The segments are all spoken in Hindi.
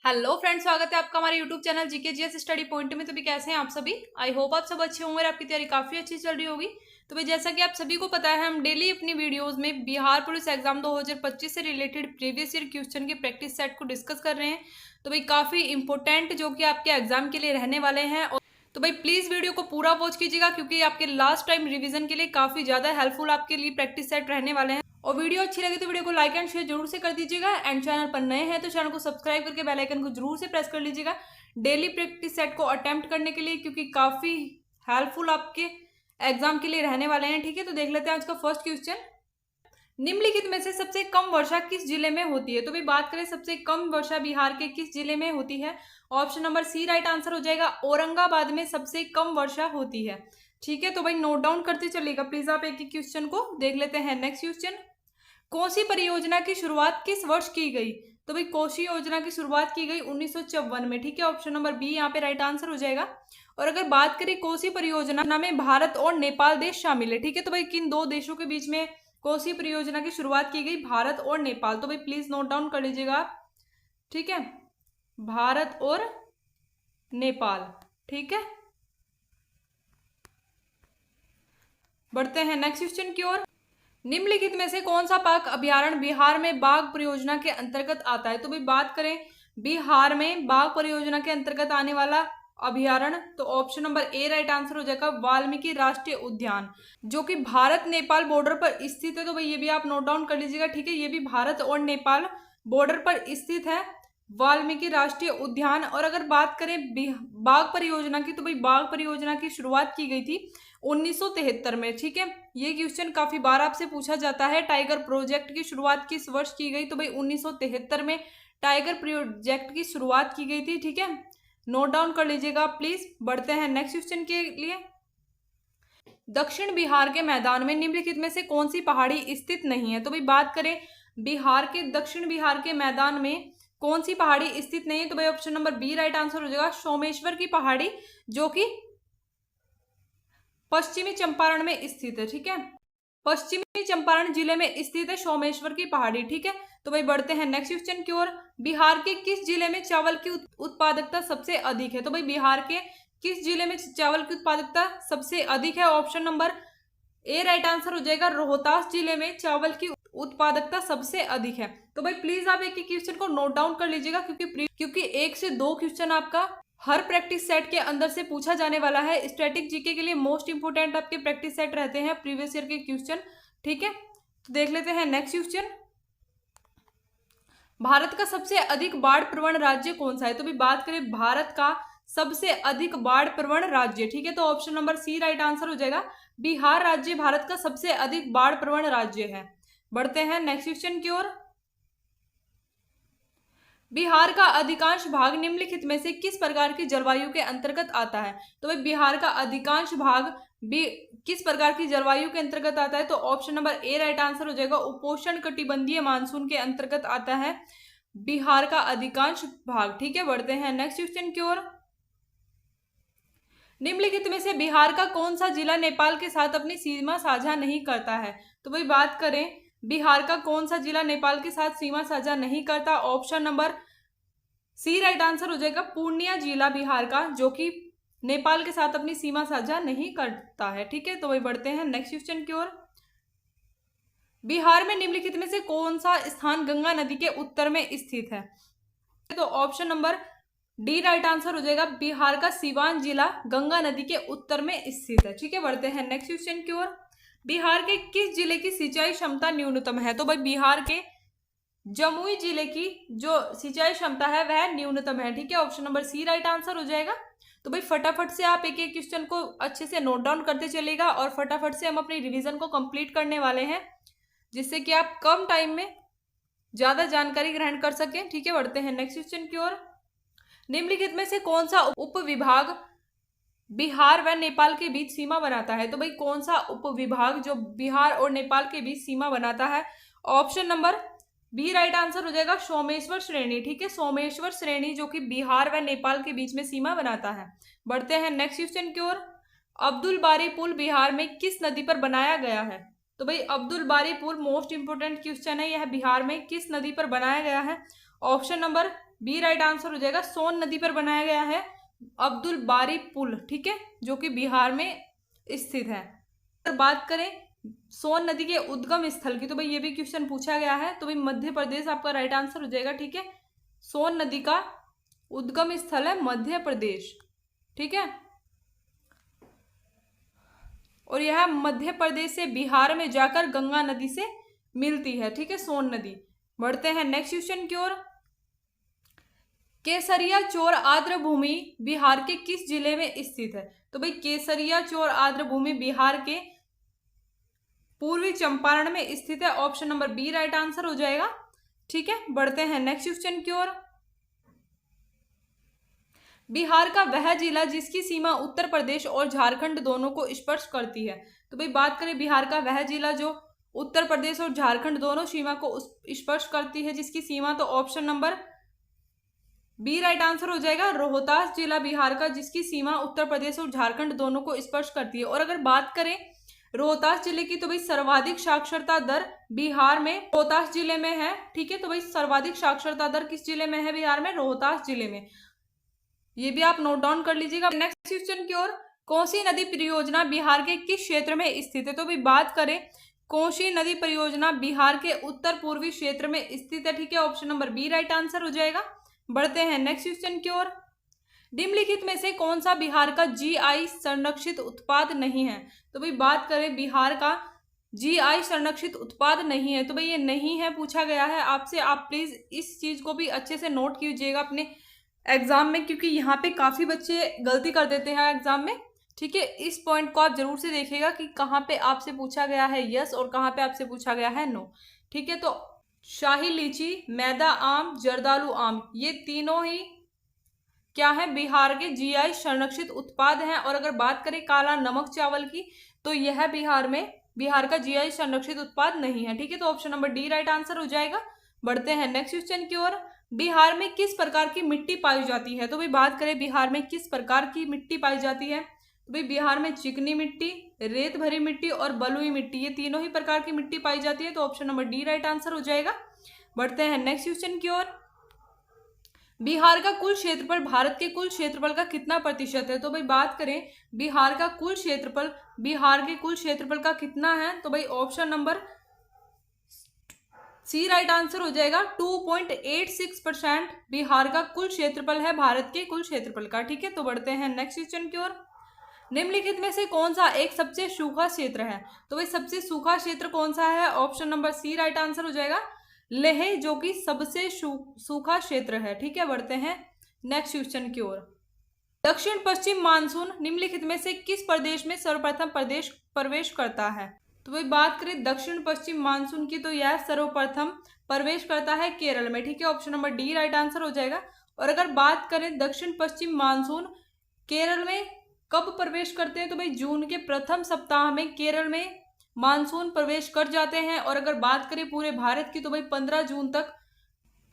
हेलो फ्रेंड्स, स्वागत है आपका हमारे YouTube channel GK GS study point में। तो भी कैसे हैं आप सभी? आई होप आप सब अच्छे होंगे और आपकी तैयारी काफी अच्छी चल रही होगी। तो भाई जैसा कि आप सभी को पता है, हम डेली अपनी वीडियोस में बिहार पुलिस एग्जाम 2025 से रिलेटेड प्रीवियस ईयर क्वेश्चन के प्रैक्टिस सेट को डिस्कस कर रहे हैं। तो भाई काफी इंपॉर्टेंट जो कि आपके एग्जाम के लिए रहने वाले हैं। तो भाई प्लीज वीडियो को पूरा वॉच कीजिएगा, क्योंकि आपके लास्ट टाइम रिवीजन के लिए काफी ज्यादा हेल्पफुल आपके लिए प्रैक्टिस सेट रहने वाले हैं। और वीडियो अच्छी लगे तो वीडियो को लाइक एंड शेयर जरूर से कर दीजिएगा। एंड चैनल पर नए हैं तो चैनल को सब्सक्राइब करके बेल आइकन को जरूर से प्रेस कर लीजिएगा डेली प्रैक्टिस सेट को अटेम्प्ट करने के लिए, क्योंकि काफी हेल्पफुल आपके एग्जाम के लिए रहने वाले हैं। ठीक है, तो देख लेते हैं आज का फर्स्ट क्वेश्चन। निम्नलिखित में से सबसे कम वर्षा किस जिले में होती है? तो भाई बात करें सबसे कम वर्षा बिहार के किस जिले में होती है? Option number C right answer हो जाएगा। औरंगाबाद में सबसे कम वर्षा होती है। ठीक है, तो भाई नोट डाउन करते चलिएगा प्लीज आप एक एक क्वेश्चन को। देख लेते हैं नेक्स्ट क्वेश्चन। कोसी परियोजना की शुरुआत किस वर्ष की गई? तो भाई कोसी योजना की शुरुआत की गई 1954 में। ठीक है, ऑप्शन नंबर बी यहाँ पे राइट आंसर हो जाएगा। और अगर बात करें कोसी परियोजना में भारत और नेपाल देश शामिल है। ठीक है, तो भाई किन दो देशों के बीच में कोसी परियोजना की शुरुआत की गई? भारत और नेपाल। तो भाई प्लीज नोट डाउन कर लीजिएगा आप। ठीक है, भारत और नेपाल। ठीक है, बढ़ते हैं नेक्स्ट क्वेश्चन की ओर। निम्नलिखित में से कौन सा पार्क अभ्यारण्य बिहार में बाघ परियोजना के अंतर्गत आता है? तो भाई बात करें बिहार में बाघ परियोजना के अंतर्गत आने वाला अभ्यारण्य, तो option number A right answer हो जाएगा। वाल्मीकि राष्ट्रीय उद्यान, जो कि भारत नेपाल बॉर्डर पर स्थित है। तो भाई ये भी आप नोट डाउन कर लीजिएगा। ठीक है, ये भी भारत और नेपाल बॉर्डर पर स्थित है, वाल्मीकि राष्ट्रीय उद्यान। और अगर बात करें बाघ परियोजना की, तो भाई बाघ परियोजना की शुरुआत की गई थी 1973 में। ठीक है, ये क्वेश्चन काफी बार आपसे पूछा जाता है। टाइगर प्रोजेक्ट की शुरुआत किस वर्ष की गई? तो भाई 1973 में टाइगर प्रोजेक्ट की शुरुआत की गई थी। ठीक है, नोट डाउन कर लीजिएगा प्लीज। बढ़ते हैं नेक्स्ट क्वेश्चन के लिए। दक्षिण बिहार के मैदान में निम्नलिखित में से कौन सी पहाड़ी स्थित नहीं है? तो भाई बात करें बिहार के दक्षिण बिहार के मैदान में कौन सी पहाड़ी स्थित नहीं है? तो भाई option number B right answer हो जाएगा। सोमेश्वर की पहाड़ी, जो कि पश्चिमी चंपारण में स्थित है। ठीक है, पश्चिमी चंपारण जिले में स्थित है सोमेश्वर की पहाड़ी। ठीक है, तो भाई बढ़ते हैं नेक्स्ट क्वेश्चन की ओर। बिहार के किस जिले में चावल की उत्पादकता सबसे अधिक है? तो भाई बिहार के किस जिले में चावल की उत्पादकता सबसे अधिक है? Option number A right answer हो जाएगा। रोहतास जिले में चावल की उत्पादकता सबसे अधिक है। तो भाई प्लीज आप एक क्वेश्चन को नोट डाउन कर लीजिएगा, क्योंकि एक से दो क्वेश्चन आपका हर प्रैक्टिस सेट के अंदर से पूछा जाने वाला है। स्टैटिक जीके के लिए मोस्ट इंपोर्टेंट आपके प्रैक्टिस सेट रहते हैं प्रीवियस ईयर के क्वेश्चन। ठीक है, तो देख लेते हैं नेक्स्ट क्वेश्चन। भारत का सबसे अधिक बाढ़ प्रवण राज्य कौन सा है? तो भी बात करें भारत का सबसे अधिक बाढ़ प्रवण राज्य। ठीक है, तो option number C right answer हो जाएगा। बिहार राज्य भारत का सबसे अधिक बाढ़ प्रवण राज्य है। बढ़ते हैं नेक्स्ट क्वेश्चन की ओर। बिहार का अधिकांश भाग निम्नलिखित में से किस प्रकार की जलवायु के अंतर्गत आता है? तो भाई बिहार का अधिकांश भाग किस प्रकार की जलवायु के अंतर्गत आता है? तो option number A right answer हो जाएगा। उपोष्ण कटिबंधीय मानसून के अंतर्गत आता है बिहार का अधिकांश भाग। ठीक है, बढ़ते हैं नेक्स्ट क्वेश्चन की ओर। निम्नलिखित में से बिहार का कौन सा जिला नेपाल के साथ अपनी सीमा साझा नहीं करता है? तो भाई बात करें बिहार का कौन सा जिला नेपाल के साथ सीमा साझा नहीं करता? Option number C right answer हो जाएगा। पूर्णिया जिला बिहार का, जो कि नेपाल के साथ अपनी सीमा साझा नहीं करता है। ठीक है, तो वही बढ़ते हैं नेक्स्ट क्वेश्चन की ओर। बिहार में निम्नलिखित में से कौन सा स्थान गंगा नदी के उत्तर में स्थित है? तो option number D right answer हो जाएगा। बिहार का सीवान जिला गंगा नदी के उत्तर में स्थित है। ठीक है, बढ़ते हैं नेक्स्ट क्वेश्चन की ओर। बिहार के किस जिले की सिंचाई क्षमता न्यूनतम है? तो भाई बिहार के जमुई जिले की जो सिंचाई क्षमता है वह न्यूनतम है। ठीक है, option number C right answer हो जाएगा। तो भाई फटाफट से आप एक एक क्वेश्चन को अच्छे से नोट डाउन करते चलेगा, और फटाफट से हम अपनी रिवीजन को कंप्लीट करने वाले हैं, जिससे कि आप कम टाइम में ज्यादा जानकारी ग्रहण कर सकें। ठीक है, बढ़ते हैं नेक्स्ट क्वेश्चन की ओर। निम्नलिखित में से कौन सा उप विभाग बिहार व नेपाल के बीच सीमा बनाता है? तो भाई कौन सा उप विभाग जो बिहार और नेपाल के बीच सीमा बनाता है? Option number B right answer हो जाएगा। सोमेश्वर श्रेणी। ठीक है, सोमेश्वर श्रेणी, जो कि बिहार व नेपाल के बीच में सीमा बनाता है। बढ़ते हैं नेक्स्ट क्वेश्चन की ओर। अब्दुल बारी पुल बिहार में किस नदी पर बनाया गया है? तो भाई अब्दुल बारी पुल मोस्ट इंपोर्टेंट क्वेश्चन है। यह बिहार में किस नदी पर बनाया गया है? Option number B right answer हो जाएगा। सोन नदी पर बनाया गया है अब्दुल बारी पुल, ठीक है, जो कि बिहार में स्थित है। अगर बात करें सोन नदी के उद्गम स्थल की, तो भाई ये भी क्वेश्चन पूछा गया है, तो भाई मध्य प्रदेश आपका राइट आंसर हो जाएगा, ठीक है। सोन नदी का उद्गम स्थल है मध्य प्रदेश, ठीक है, और यह मध्य प्रदेश से बिहार में जाकर गंगा नदी से मिलती है, ठीक है, सोन नदी। बढ़ते हैं नेक्स्ट क्वेश्चन की ओर। केसरिया चोर आर्द्र भूमि बिहार के किस जिले में स्थित है? तो भाई केसरिया चोर आर्द्र भूमि बिहार के पूर्वी चंपारण में स्थित है। Option number B right answer हो जाएगा, ठीक है। बढ़ते हैं नेक्स्ट क्वेश्चन की ओर। बिहार का वह जिला जिसकी सीमा उत्तर प्रदेश और झारखंड दोनों को स्पर्श करती है। तो भाई बात करें बिहार का वह जिला जो उत्तर प्रदेश और झारखंड दोनों सीमा को स्पर्श करती है, जिसकी सीमा, तो option number B right answer हो जाएगा। रोहतास जिला बिहार का जिसकी सीमा उत्तर प्रदेश और झारखंड दोनों को स्पर्श करती है। और अगर बात करें रोहतास जिले की, तो भाई सर्वाधिक साक्षरता दर बिहार में रोहतास जिले में है, ठीक है। तो भाई सर्वाधिक साक्षरता दर किस जिले में है? बिहार में रोहतास जिले में। ये भी आप नोट डाउन कर लीजिएगा। नेक्स्ट क्वेश्चन की ओर। कोसी नदी परियोजना बिहार के किस क्षेत्र में स्थित है? तो भाई बात करें कोसी नदी परियोजना बिहार के उत्तर पूर्वी क्षेत्र में स्थित है, ठीक है। Option number B right answer हो जाएगा। बढ़ते हैं नेक्स्ट क्वेश्चन की ओर। निम्नलिखित में से कौन सा बिहार का जीआई संरक्षित उत्पाद नहीं है? तो भाई बात करें बिहार का जीआई संरक्षित उत्पाद नहीं है, तो भाई ये नहीं है पूछा गया है आपसे। आप प्लीज इस चीज को भी अच्छे से नोट कीजिएगा अपने एग्जाम में, क्योंकि यहाँ पे काफी बच्चे गलती कर देते हैं एग्जाम में, ठीक है। इस पॉइंट को आप जरूर से देखिएगा कि कहाँ पे आपसे पूछा गया है यस और कहाँ पे आपसे पूछा गया है नो, ठीक है। तो शाही लीची, मैदा आम, जर्दालू आम, ये तीनों ही क्या है? बिहार के जीआई संरक्षित उत्पाद हैं। और अगर बात करें काला नमक चावल की, तो यह बिहार का जीआई संरक्षित उत्पाद नहीं है, ठीक है। तो option number D right answer हो जाएगा। बढ़ते हैं नेक्स्ट क्वेश्चन की ओर। बिहार में किस प्रकार की मिट्टी पाई जाती है? तो भाई बात करें बिहार में किस प्रकार की मिट्टी पाई जाती है, तो भाई बिहार में चिकनी मिट्टी, रेत भरी मिट्टी और बलुई मिट्टी, ये तीनों ही प्रकार की मिट्टी पाई जाती है। तो option number D right answer हो जाएगा। बढ़ते हैं नेक्स्ट क्वेश्चन की ओर। बिहार का कुल क्षेत्रफल भारत के कुल क्षेत्रफल का कितना प्रतिशत है? तो भाई बात करें बिहार का कुल क्षेत्रफल बिहार के कुल क्षेत्रफल का कितना है, तो भाई option number C right answer हो जाएगा। 2.86% बिहार का कुल क्षेत्रफल है भारत के कुल क्षेत्रफल का, ठीक है। तो बढ़ते हैं नेक्स्ट क्वेश्चन की ओर। निम्नलिखित में से कौन सा एक सबसे सूखा क्षेत्र है? तो भाई सबसे सूखा क्षेत्र कौन सा है? Option number C right answer हो जाएगा। लेह जो कि सबसे सूखा क्षेत्र है, ठीक है। बढ़ते हैं नेक्स्ट क्वेश्चन की ओर। दक्षिण पश्चिम मानसून निम्नलिखित में से किस प्रदेश में सर्वप्रथम प्रवेश करता है? तो भाई बात करें दक्षिण पश्चिम मानसून की, तो यह सर्वप्रथम प्रवेश करता है केरल में, ठीक है। Option number D right answer हो जाएगा। और अगर बात करें दक्षिण पश्चिम मानसून केरल में कब प्रवेश करते हैं, तो भाई जून के प्रथम सप्ताह में केरल में मानसून प्रवेश कर जाते हैं। और अगर बात करें पूरे भारत की, तो भाई 15 जून तक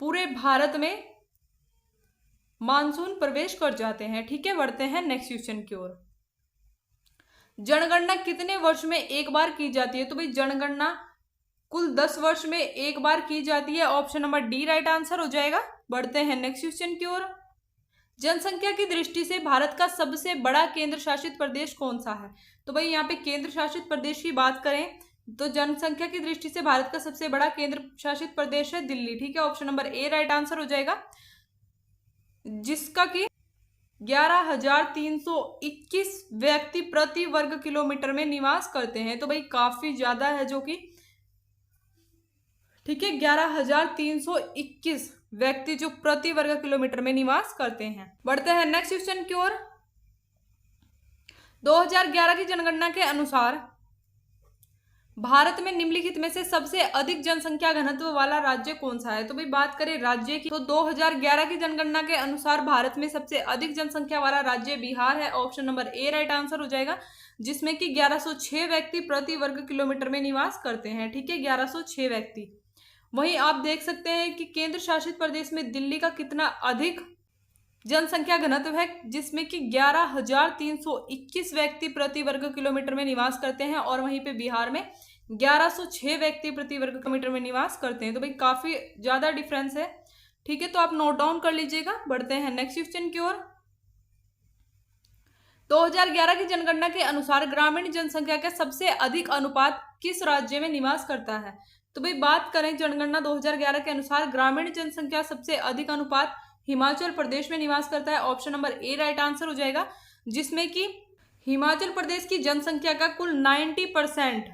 पूरे भारत में मानसून प्रवेश कर जाते हैं, ठीक है। बढ़ते हैं नेक्स्ट क्वेश्चन की ओर। जनगणना कितने वर्ष में एक बार की जाती है? तो भाई जनगणना कुल 10 वर्ष में एक बार की जाती है। Option number D right answer हो जाएगा। बढ़ते हैं नेक्स्ट क्वेश्चन की ओर। जनसंख्या की दृष्टि से भारत का सबसे बड़ा केंद्र शासित प्रदेश कौन सा है? तो भाई यहाँ पे केंद्र शासित प्रदेश की बात करें तो जनसंख्या की दृष्टि से भारत का सबसे बड़ा केंद्र शासित प्रदेश है दिल्ली, ठीक है। Option number A right answer हो जाएगा, जिसका कि 11,321 व्यक्ति प्रति वर्ग किलोमीटर में निवास करते हैं। तो भाई काफी ज्यादा है जो कि, ठीक है, 11,321 व्यक्ति जो प्रति वर्ग किलोमीटर में निवास करते हैं। बढ़ते हैं नेक्स्ट क्वेश्चन की ओर। 2011 की जनगणना के अनुसार भारत में निम्नलिखित में से सबसे अधिक जनसंख्या घनत्व वाला राज्य कौन सा है? तो भाई बात करें राज्य की, तो 2011 की जनगणना के अनुसार भारत में सबसे अधिक जनसंख्या वाला राज्य बिहार है। Option number A right answer हो जाएगा, जिसमें कि 1106 व्यक्ति प्रति वर्ग किलोमीटर में निवास करते हैं, ठीक है, 1106 व्यक्ति। वहीं आप देख सकते हैं कि केंद्र शासित प्रदेश में दिल्ली का कितना अधिक जनसंख्या घनत्व है, जिसमें कि 11,321 व्यक्ति प्रति वर्ग किलोमीटर में निवास करते हैं। और वहीं पे बिहार में 1106 व्यक्ति प्रति वर्ग किलोमीटर में निवास करते हैं। तो भाई काफी ज्यादा डिफरेंस है, ठीक है, तो आप नोट डाउन कर लीजिएगा। बढ़ते हैं नेक्स्ट क्वेश्चन की ओर। 2011 की जनगणना के अनुसार ग्रामीण जनसंख्या का सबसे अधिक अनुपात किस राज्य में निवास करता है? तो भाई बात करें जनगणना 2011 के अनुसार ग्रामीण जनसंख्या सबसे अधिक अनुपात हिमाचल प्रदेश में निवास करता है। Option number A right answer हो जाएगा, जिसमें कि हिमाचल प्रदेश की जनसंख्या का कुल 90%,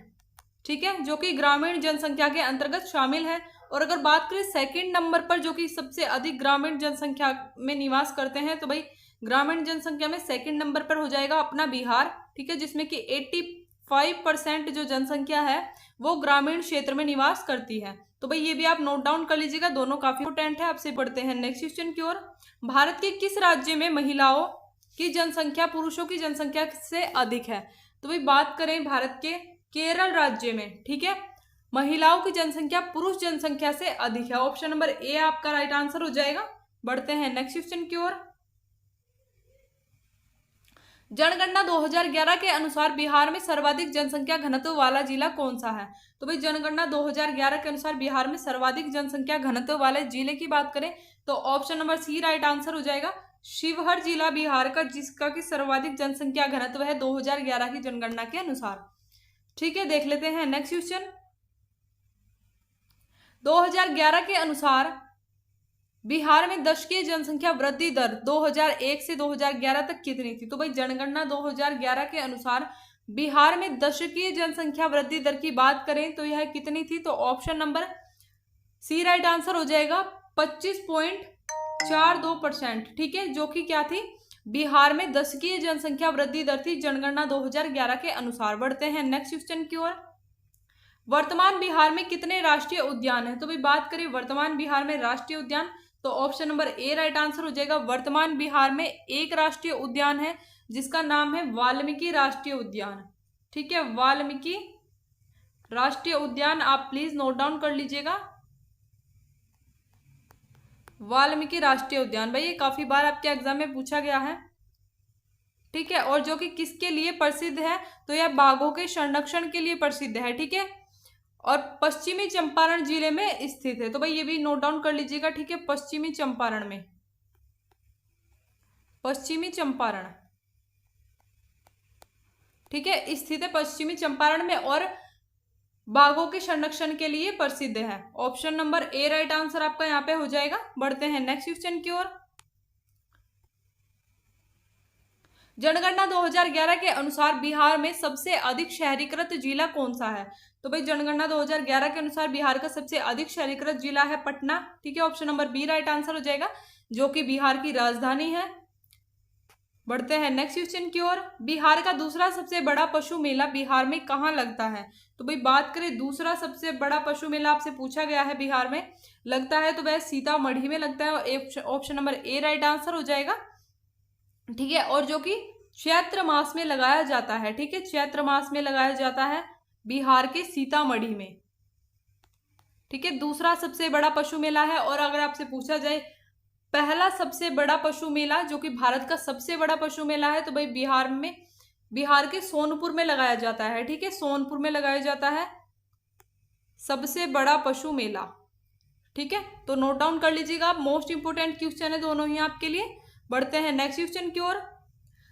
ठीक है, जो कि ग्रामीण जनसंख्या के अंतर्गत शामिल है। और अगर बात करें सेकंड नंबर पर जो कि सबसे अधिक ग्रामीण जनसंख्या में निवास करते हैं, तो भाई ग्रामीण जनसंख्या में सेकंड नंबर पर हो जाएगा अपना बिहार, ठीक है, जिसमें कि 85% जो जनसंख्या है वो ग्रामीण क्षेत्र में निवास करती है। तो भाई ये भी आप नोट डाउन कर लीजिएगा, दोनों काफी इंपोर्टेंट है। आपसे पढ़ते हैं नेक्स्ट क्वेश्चन की ओर। भारत के किस राज्य में महिलाओं की जनसंख्या पुरुषों की जनसंख्या से अधिक है? तो भाई बात करें भारत के केरल राज्य में, ठीक है, महिलाओं की जनसंख्या पुरुष जनसंख्या से अधिक है। ऑप्शन नंबर ए आपका राइट आंसर हो जाएगा। बढ़ते हैं नेक्स्ट क्वेश्चन की ओर। जनगणना 2011 के अनुसार बिहार में सर्वाधिक जनसंख्या घनत्व वाला जिला कौन सा है? तो भाई जनगणना 2011 के अनुसार बिहार में सर्वाधिक जनसंख्या घनत्व वाले जिले की बात करें तो option number C right answer हो जाएगा। शिवहर जिला बिहार का, जिसका की सर्वाधिक जनसंख्या घनत्व है 2011 की जनगणना के अनुसार। ठीक है, देख लेते हैं नेक्स्ट क्वेश्चन। 2011 के अनुसार बिहार में दशकीय जनसंख्या वृद्धि दर 2001 से 2011 तक कितनी थी? तो भाई जनगणना 2011 के अनुसार बिहार में दशकीय जनसंख्या वृद्धि दर की बात करें तो यह कितनी थी? तो option number C right answer हो जाएगा 25.42%, ठीक है, जो कि क्या थी? बिहार में दशकीय जनसंख्या वृद्धि दर थी जनगणना 2011 के अनुसार। बढ़ते हैं नेक्स्ट क्वेश्चन की ओर। वर्तमान बिहार में कितने राष्ट्रीय उद्यान है? तो भाई बात करें वर्तमान बिहार में राष्ट्रीय उद्यान तो option number A right answer हो जाएगा। वर्तमान बिहार में एक राष्ट्रीय उद्यान है जिसका नाम है वाल्मीकि राष्ट्रीय उद्यान, ठीक है, वाल्मीकि राष्ट्रीय उद्यान। आप प्लीज नोट डाउन कर लीजिएगा, वाल्मीकि राष्ट्रीय उद्यान। भाई ये काफी बार आपके एग्जाम में पूछा गया है, ठीक है, और जो कि किसके लिए प्रसिद्ध है? तो यह बाघों के संरक्षण के लिए प्रसिद्ध है, ठीक है, और पश्चिमी चंपारण जिले में स्थित है। तो भाई ये भी नोट डाउन कर लीजिएगा, ठीक है, पश्चिमी चंपारण में, पश्चिमी चंपारण, ठीक है, स्थित है पश्चिमी चंपारण में और बाघों के संरक्षण के लिए प्रसिद्ध है। Option number A right answer आपका यहाँ पे हो जाएगा। बढ़ते हैं नेक्स्ट क्वेश्चन की ओर। जनगणना 2011 के अनुसार बिहार में सबसे अधिक शहरीकृत जिला कौन सा है? तो भाई जनगणना 2011 के अनुसार बिहार का सबसे अधिक शहरीकृत जिला है पटना, ठीक है, option number B right answer हो जाएगा, जो कि बिहार की राजधानी है। बढ़ते हैं नेक्स्ट क्वेश्चन की ओर। बिहार का दूसरा सबसे बड़ा पशु मेला बिहार में कहाँ लगता है? तो भाई बात करें दूसरा सबसे बड़ा पशु मेला आपसे पूछा गया है बिहार में लगता है तो वह सीतामढ़ी में लगता है। Option number A right answer हो जाएगा, ठीक है, और जो कि चैत्र मास में लगाया जाता है, ठीक है, चैत्र मास में लगाया जाता है बिहार के सीतामढ़ी में, ठीक है, दूसरा सबसे बड़ा पशु मेला है। और अगर आपसे पूछा जाए पहला सबसे बड़ा पशु मेला जो कि भारत का सबसे बड़ा पशु मेला है तो भाई बिहार के सोनपुर में लगाया जाता है, ठीक है, सोनपुर में लगाया जाता है सबसे बड़ा पशु मेला, ठीक है, तो नोट डाउन कर लीजिएगा आप, मोस्ट इंपोर्टेंट क्वेश्चन है दोनों ही आपके लिए। बढ़ते हैं नेक्स्ट क्वेश्चन की ओर।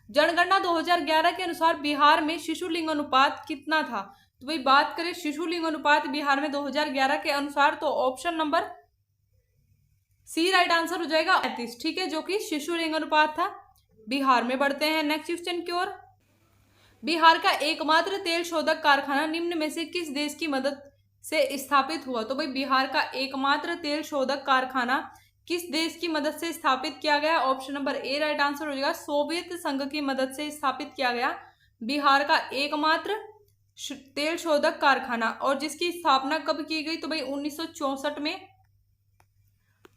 जनगणना 2011 के अनुसार बिहार में शिशु लिंग अनुपात कितना था? तो भाई बात करें शिशु लिंग अनुपात बिहार में 2011 के अनुसार तो option number C right answer हो जाएगा 35, ठीक है, जो कि शिशु लिंग अनुपात था बिहार में। बढ़ते हैं नेक्स्ट क्वेश्चन की ओर। बिहार का एकमात्र तेल शोधक कारखाना निम्न में से किस देश की मदद से स्थापित हुआ? तो भाई बिहार का एकमात्र तेल शोधक कारखाना किस देश की मदद से स्थापित किया गया? Option number A right answer हो जाएगा, सोवियत संघ की मदद से स्थापित किया गया बिहार का एकमात्र तेल शोधक कारखाना। और जिसकी स्थापना कब की गई? तो भाई 1964 में,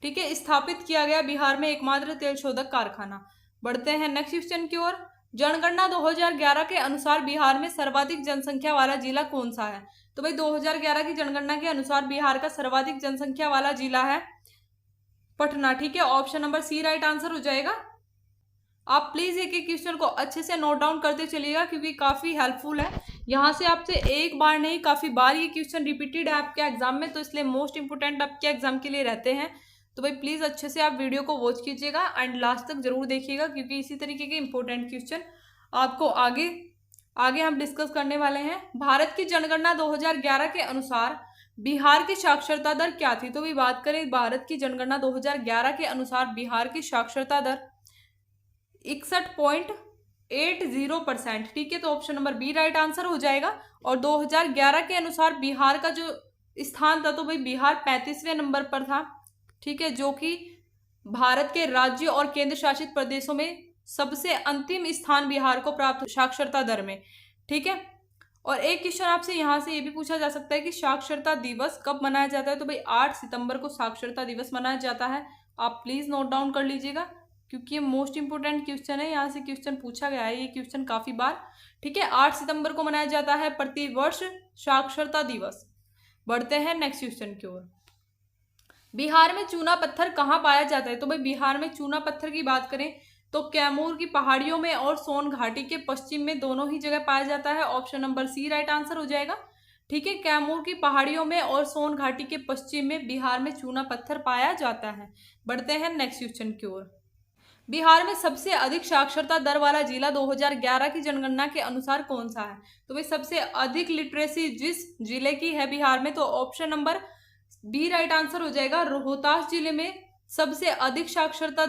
ठीक है, स्थापित किया गया बिहार में एकमात्र तेल शोधक कारखाना। बढ़ते हैं नेक्स्ट क्वेश्चन की ओर। जनगणना 2011 के अनुसार बिहार में सर्वाधिक जनसंख्या वाला जिला कौन सा है? तो भाई 2011 की जनगणना के अनुसार बिहार का सर्वाधिक जनसंख्या वाला जिला है पटना, ठीक है, option number C right answer हो जाएगा। आप प्लीज एक एक क्वेश्चन को अच्छे से नोट डाउन करते चलिएगा क्योंकि काफी हेल्पफुल है। यहाँ से आपसे एक बार नहीं काफी बार ये क्वेश्चन रिपीटेड है आपके एग्जाम में, तो इसलिए मोस्ट इंपोर्टेंट आपके एग्जाम के लिए रहते हैं। तो भाई प्लीज़ अच्छे से आप वीडियो को वॉच कीजिएगा एंड लास्ट तक जरूर देखिएगा, क्योंकि इसी तरीके के इंपॉर्टेंट क्वेश्चन आपको आगे आगे हम डिस्कस करने वाले हैं। भारत की जनगणना 2011 के अनुसार बिहार की साक्षरता दर क्या थी? तो भी बात करें भारत की जनगणना 2011 के अनुसार बिहार की साक्षरता दर 61.80%। ठीक है, तो option number B right answer हो जाएगा। और 2011 के अनुसार बिहार का जो स्थान था, तो भाई बिहार 35वें नंबर पर था। ठीक है, जो कि भारत के राज्य और केंद्र शासित प्रदेशों में सबसे अंतिम स्थान बिहार को प्राप्त साक्षरता दर में। ठीक है, और एक क्वेश्चन आपसे यहाँ से ये भी पूछा जा सकता है कि साक्षरता दिवस कब मनाया जाता है? तो भाई 8 सितंबर को साक्षरता दिवस मनाया जाता है। आप प्लीज नोट डाउन कर लीजिएगा, क्योंकि ये मोस्ट इंपोर्टेंट क्वेश्चन है, यहाँ से क्वेश्चन पूछा गया है ये क्वेश्चन काफी बार। ठीक है, 8 सितंबर को मनाया जाता है प्रतिवर्ष साक्षरता दिवस। बढ़ते हैं नेक्स्ट क्वेश्चन की ओर। बिहार में चूना पत्थर कहाँ पाया जाता है? तो भाई बिहार में चूना पत्थर की बात करें तो कैमूर की पहाड़ियों में और सोन घाटी के पश्चिम में दोनों ही जगह पाया जाता है। Option number C right answer हो जाएगा। ठीक है, कैमूर की पहाड़ियों में और सोन घाटी के पश्चिम में बिहार में चूना पत्थर पाया जाता है। बढ़ते हैं नेक्स्ट क्वेश्चन की ओर। बिहार में सबसे अधिक साक्षरता दर वाला जिला 2011 की जनगणना के अनुसार कौन सा है? तो भाई सबसे अधिक लिटरेसी जिस जिले की है बिहार में, तो option number B right answer हो जाएगा। रोहतास जिले में सबसे अधिक साक्षरता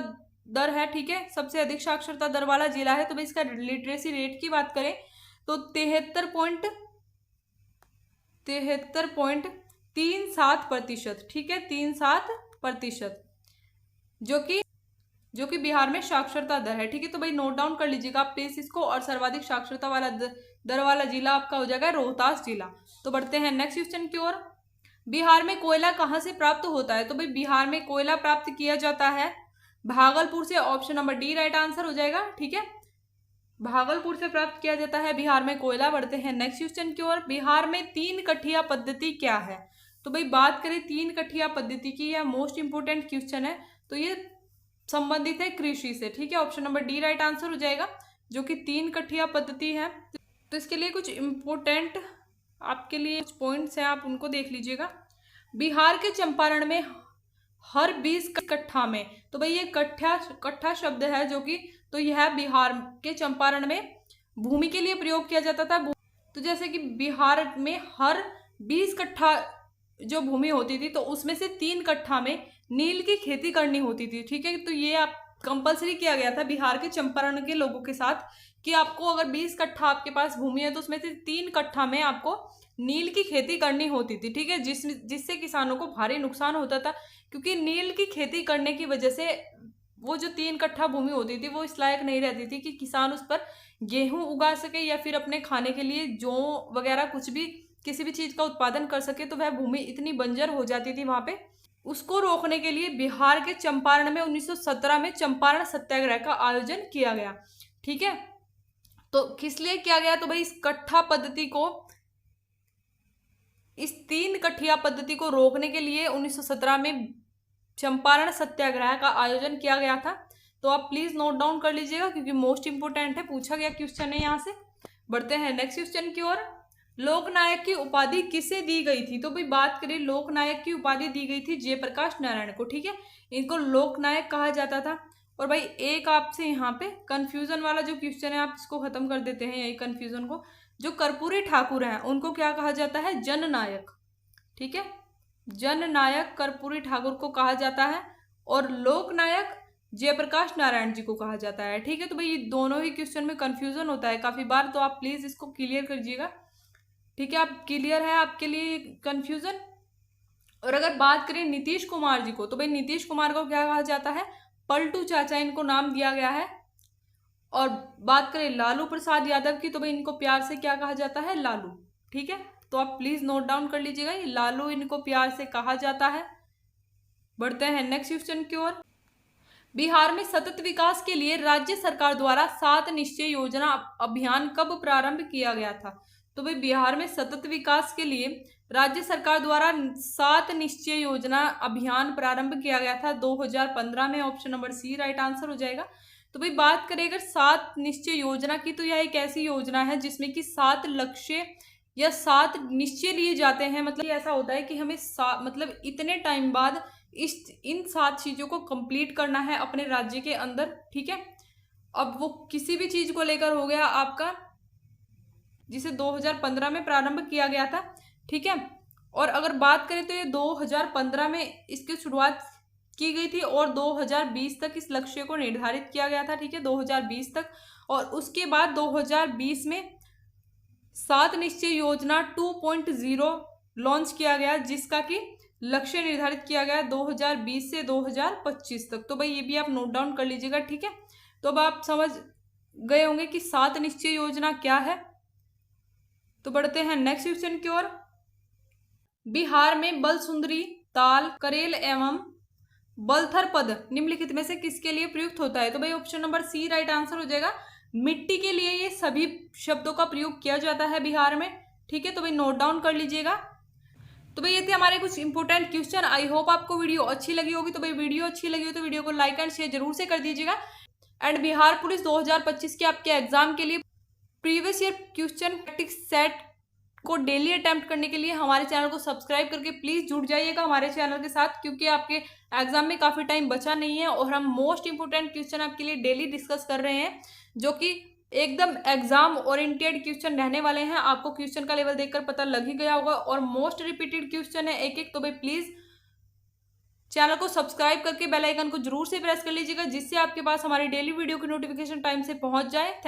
दर है। ठीक है, सबसे अधिक साक्षरता दर वाला जिला है। तो भाई इसका लिटरेसी रेट की बात करें तो 73.37%। ठीक है, 37%, जो कि बिहार में साक्षरता दर है। ठीक है, तो भाई नोट डाउन कर लीजिएगा आप प्लीज इसको। और सर्वाधिक साक्षरता वाला दर वाला जिला आपका हो जाएगा रोहतास जिला। तो बढ़ते हैं नेक्स्ट क्वेश्चन की ओर। बिहार में कोयला कहाँ से प्राप्त होता है? तो भाई बिहार में कोयला प्राप्त किया जाता है भागलपुर से। Option number D right answer हो जाएगा। ठीक है, भागलपुर से प्राप्त किया जाता है बिहार में कोयला। बढ़ते हैं नेक्स्ट क्वेश्चन की ओर। बिहार में 3 कठिया पद्धति क्या है? तो भाई बात करें 3 कठिया पद्धति की, यह मोस्ट इंपोर्टेंट क्वेश्चन है, तो ये संबंधित है कृषि से। ठीक है, option number D right answer हो जाएगा, जो कि 3 कठिया पद्धति है। तो इसके लिए कुछ इंपोर्टेंट आपके लिए कुछ पॉइंट्स हैं, आप उनको देख लीजिएगा। बिहार के चंपारण में हर 20 कट्ठा में, तो भाई ये कट्ठा शब्द है जो कि, तो यह बिहार के चंपारण में भूमि के लिए प्रयोग किया जाता था। तो जैसे कि बिहार में हर 20 कट्ठा जो भूमि होती थी, तो उसमें से 3 कट्ठा में नील की खेती करनी होती थी। ठीक है, तो ये आप कंपलसरी किया गया था बिहार के चंपारण के लोगों के साथ कि आपको अगर 20 कट्ठा आपके पास भूमि है तो उसमें से 3 कट्ठा में आपको नील की खेती करनी होती थी। ठीक है, जिससे किसानों को भारी नुकसान होता था, क्योंकि नील की खेती करने की वजह से वो जो 3 कट्ठा भूमि होती थी वो इस लायक नहीं रहती थी कि किसान उस पर गेहूं उगा सके या फिर अपने खाने के लिए जौ वगैरह कुछ भी किसी भी चीज का उत्पादन कर सके। तो वह भूमि इतनी बंजर हो जाती थी वहां पे। उसको रोकने के लिए बिहार के चंपारण में 1917 में चंपारण सत्याग्रह का आयोजन किया गया। ठीक है, तो किस लिए किया गया? तो भाई इस 3 कठिया पद्धति को रोकने के लिए 1917 में चंपारण सत्याग्रह का आयोजन किया गया था। तो आप प्लीज नोट डाउन कर लीजिएगा, क्योंकि मोस्ट इंपोर्टेंट है, पूछा गया क्वेश्चन है यहाँ से। बढ़ते हैं नेक्स्ट क्वेश्चन की ओर। लोकनायक की उपाधि किसे दी गई थी? तो भाई बात करें लोकनायक की उपाधि दी गई थी जयप्रकाश नारायण को। ठीक है, इनको लोकनायक कहा जाता था। और भाई एक आपसे यहाँ पे कंफ्यूजन वाला जो क्वेश्चन है आप इसको खत्म कर देते हैं, यही कंफ्यूजन को। जो कर्पूरी ठाकुर हैं उनको क्या कहा जाता है? जननायक। ठीक है, जननायक कर्पूरी ठाकुर को कहा जाता है और लोकनायक जयप्रकाश नारायण जी को कहा जाता है। ठीक है, तो भाई ये दोनों ही क्वेश्चन में कंफ्यूजन होता है काफी बार, तो आप प्लीज इसको क्लियर करिएगा। ठीक है, आप क्लियर है आपके लिए कंफ्यूजन। और अगर बात करें नीतीश कुमार जी को, तो भाई नीतीश कुमार को क्या कहा जाता है? पलटू चाचा इनको नाम दिया गया है। और बात करें लालू प्रसाद यादव की, तो भाई इनको प्यार से क्या कहा जाता है? लालू। ठीक है, तो आप प्लीज नोट डाउन कर लीजिएगा, ये लालू इनको प्यार से कहा जाता है। बढ़ते हैं नेक्स्ट क्वेश्चन की ओर। बिहार में सतत विकास के लिए राज्य सरकार द्वारा 7 निश्चय योजना अभियान कब प्रारंभ किया गया था? तो भाई बिहार में सतत विकास के लिए राज्य सरकार द्वारा 7 निश्चय योजना अभियान प्रारंभ किया गया था 2015 में। Option number C right answer हो जाएगा। तो भाई बात करें अगर 7 निश्चय योजना की, तो यह एक ऐसी योजना है जिसमें कि 7 लक्ष्य या 7 निश्चय लिए जाते हैं। मतलब ऐसा होता है कि हमें मतलब इतने टाइम बाद इन 7 चीज़ों को कंप्लीट करना है अपने राज्य के अंदर, ठीक है। अब वो किसी भी चीज़ को लेकर हो गया आपका, जिसे 2015 में प्रारंभ किया गया था, ठीक है। और अगर बात करें तो ये 2015 में इसकी शुरुआत की गई थी और 2020 तक इस लक्ष्य को निर्धारित किया गया था, ठीक है, 2020 तक। और उसके बाद 2020 में 7 निश्चय योजना 2.0 लॉन्च किया गया, जिसका कि लक्ष्य निर्धारित किया गया 2020 से 2025 तक। तो भाई ये भी आप नोट डाउन कर लीजिएगा, ठीक है। तो अब आप समझ गए होंगे कि 7 निश्चय योजना क्या है। तो बढ़ते हैं नेक्स्ट क्वेश्चन की ओर। बिहार में बलसुंदरी, ताल, करेल एवं बलथर पद निम्नलिखित में से किसके लिए प्रयुक्त होता है? तो भाई option number C right answer हो जाएगा। मिट्टी के लिए ये सभी शब्दों का प्रयोग किया जाता है बिहार में, ठीक है। तो भाई नोट डाउन कर लीजिएगा। तो भाई ये थे हमारे कुछ इंपॉर्टेंट क्वेश्चन। आई होप आपको वीडियो अच्छी लगी होगी। तो भाई वीडियो अच्छी लगी हो तो वीडियो को लाइक एंड शेयर जरूर से कर दीजिएगा। एंड बिहार पुलिस 2025 के आपके एग्जाम के लिए previous year question practice set को डेली अटेम्प्ट करने के लिए हमारे चैनल को सब्सक्राइब करके प्लीज जुड़ जाइएगा हमारे चैनल के साथ, क्योंकि आपके एग्जाम में काफी टाइम बचा नहीं है और हम मोस्ट इंपोर्टेंट क्वेश्चन आपके लिए डेली डिस्कस कर रहे हैं, जो कि एकदम एग्जाम ओरिएंटेड क्वेश्चन रहने वाले हैं। आपको क्वेश्चन का लेवल देखकर पता लग ही गया होगा और मोस्ट रिपीटेड क्वेश्चन है एक एक। तो भाई प्लीज चैनल को सब्सक्राइब करके बेल आइकन को जरूर से प्रेस कर लीजिएगा, जिससे आपके पास हमारी डेली वीडियो की नोटिफिकेशन टाइम से पहुंच जाए।